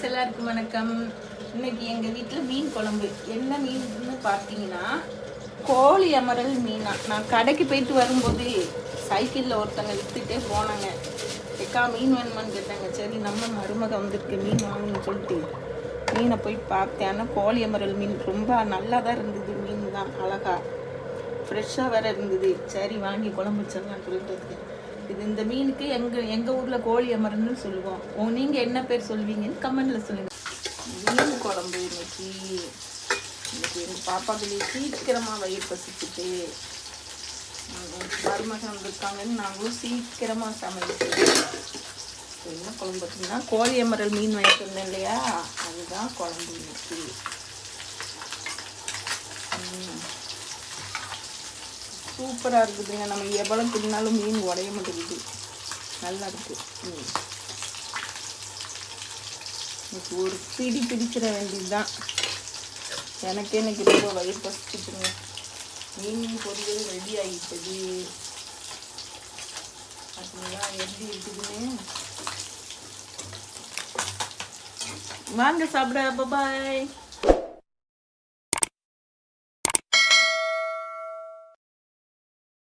எல்லாருக்கும் வணக்கம். இன்னைக்கு எங்கள் வீட்டில் மீன் குழம்பு. என்ன மீன்னு பார்த்தீங்கன்னா கோழி அமரல் மீனா. நான் கடைக்கு போயிட்டு வரும்போது சைக்கிளில் ஒருத்தங்க விற்றுட்டே போனாங்க. எக்கா மீன் வேணுமான்னு கேட்டாங்க. சரி நம்ம மருமக வந்திருக்கு மீன் வாங்கணும்னு சொல்லிட்டு மீனை போய் பார்த்தேன். ஆனால் கோழி அமரல் மீன் ரொம்ப நல்லா தான் இருந்தது. மீன் தான் அழகா ஃப்ரெஷ்ஷாக வேறு இருந்தது. சரி வாங்கி குழம்பு வச்சிடலான்னு சொல்லிட்டு இது இந்த மீனுக்கு எங்கள் ஊரில் கோழி அமரன்னு சொல்லுவோம். நீங்கள் என்ன பேர் சொல்வீங்கன்னு கமெண்டில் சொல்லுங்கள். மீன் குழம்பு இன்னைக்கு எங்கள் பாப்பாக்களே சீக்கிரமாக வயிறு பசிச்சுட்டு மருமகன் வந்திருக்காங்கன்னு நாங்களும் சீக்கிரமாக சமைச்சு என்ன குழம்பு பார்த்தீங்கன்னா கோழி அமரல் மீன் வாங்கிட்டு இருந்தேன் இல்லையா, அதுதான் குழம்பு இன்னைக்கு. சூப்பராக இருக்குதுங்க. நம்ம எவ்வளோ தின்னாலும் மீன் உடைய மாட்டேங்குது. நல்லா இருக்கு. இன்னைக்கு ஒரு பிடி பிடிச்சிட வேண்டியது தான். எனக்கே இன்னைக்கு ரொம்ப வயிறு பசிச்சுட்டுங்க. மீன் பொரியல் ரெடி ஆகிட்டது. பார்த்தீங்களா எப்படி இருக்குதுன்னு. வாங்க சாப்பிட. பாய்.